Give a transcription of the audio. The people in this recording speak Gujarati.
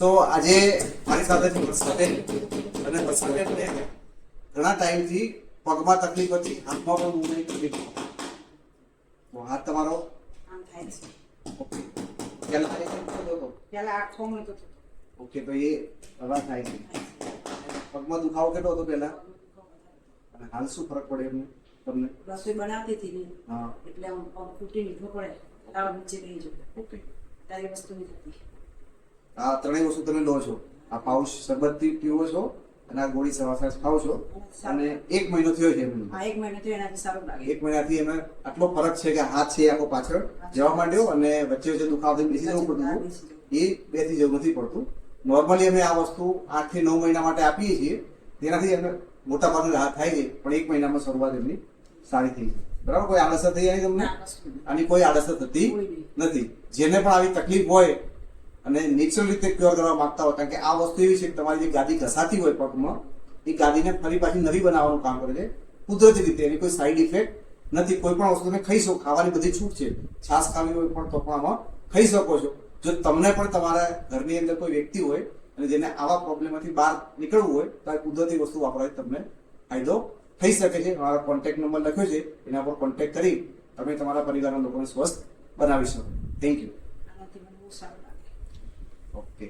તો આજે મારી સાથે છે વર્ષાબેન અને વર્ષાબેનને ઘણા ટાઈમથી પગમાં તકલીફ હતી, હાથમાં પણ મૂવમેન્ટ તકલીફ. તો હાથ તમારો આમ થાય છે. ઓકે, પહેલા આ રીતે થતો હતો? પહેલા આ ખોમું તો થતું. ઓકે, તો એ હવા થાય છે. પગમાં દુખાવો કેટલો હતો પહેલા અને હાલ શું ફરક પડે એમને તમને? રસોઈ બનાવતી હતી ને હા, એટલે આમ પગ તૂટી નીકળવો પડે, તાવ નીચે રહી જતો. ઓકે. તારી વસ્તુ નહીં થતી. આ ત્રણેય વસ્તુ તમે લો છો. આ પાઉચ શરબતથી પીવો છો અને આ ગોળી સવાર સાંજ ખાઓ છો અને 1 મહિનો થયો છે એમને. આ 1 મહિનો તો એનાથી સારું લાગે. 1 મહિનાથી એમાં આટલો ફરક છે કે હાથ છે આખો પાછળ જવા માંડ્યો અને વચ્ચે વચ્ચે દુખાવો થઈ બેસી જવું પડતું હતું. એ બેસી જવું નથી પડતું. નોર્મલી અમે આ વસ્તુ 8 થી 9 મહિના માટે આપીએ છીએ. તેનાથી એમને મોટા ભાગનો રાહત થાય છે, પણ 1 મહિનામાં શરૂઆત એમની સારી થઈ છે. બરાબર? કોઈ આડઅસર થઈ જાય તમને? આની કોઈ આડઅસર થતી નથી. જેને પણ આવી તકલીફ હોય અને નેચરલ રીતે ક્યોર કરવા માંગતા હોય, કારણ કે આ વસ્તુ એવી છે કે તમારી જે ગાદી ઘસાતી હોય પગમાં, એ ગાદીને ફરી પાછી નવી બનાવવાનું કામ કરે છે કુદરતી રીતે. એની કોઈ સાઈડ ઇફેક્ટ નથી. કોઈ પણ વસ્તુ તમે ખાઈ શકો, ખાવાની બધી છૂટ છે. છાશ ખાવી હોય પણ તો પણ આમાં ખાઈ શકો છો. જો તમને પણ તમારા ઘરની અંદર કોઈ વ્યક્તિ હોય અને જેને આવા પ્રોબ્લેમમાંથી બહાર નીકળવું હોય તો આ કુદરતી વસ્તુ વાપરવાથી તમને ફાયદો થઈ શકે છે. મારો કોન્ટેક્ટ નંબર લખ્યો છે, એના પર કોન્ટેક્ટ કરી તમે તમારા પરિવારના લોકોને સ્વસ્થ બનાવી શકો. Thank you. આનાથી મને બહુ સારું લાગે. ઓકે.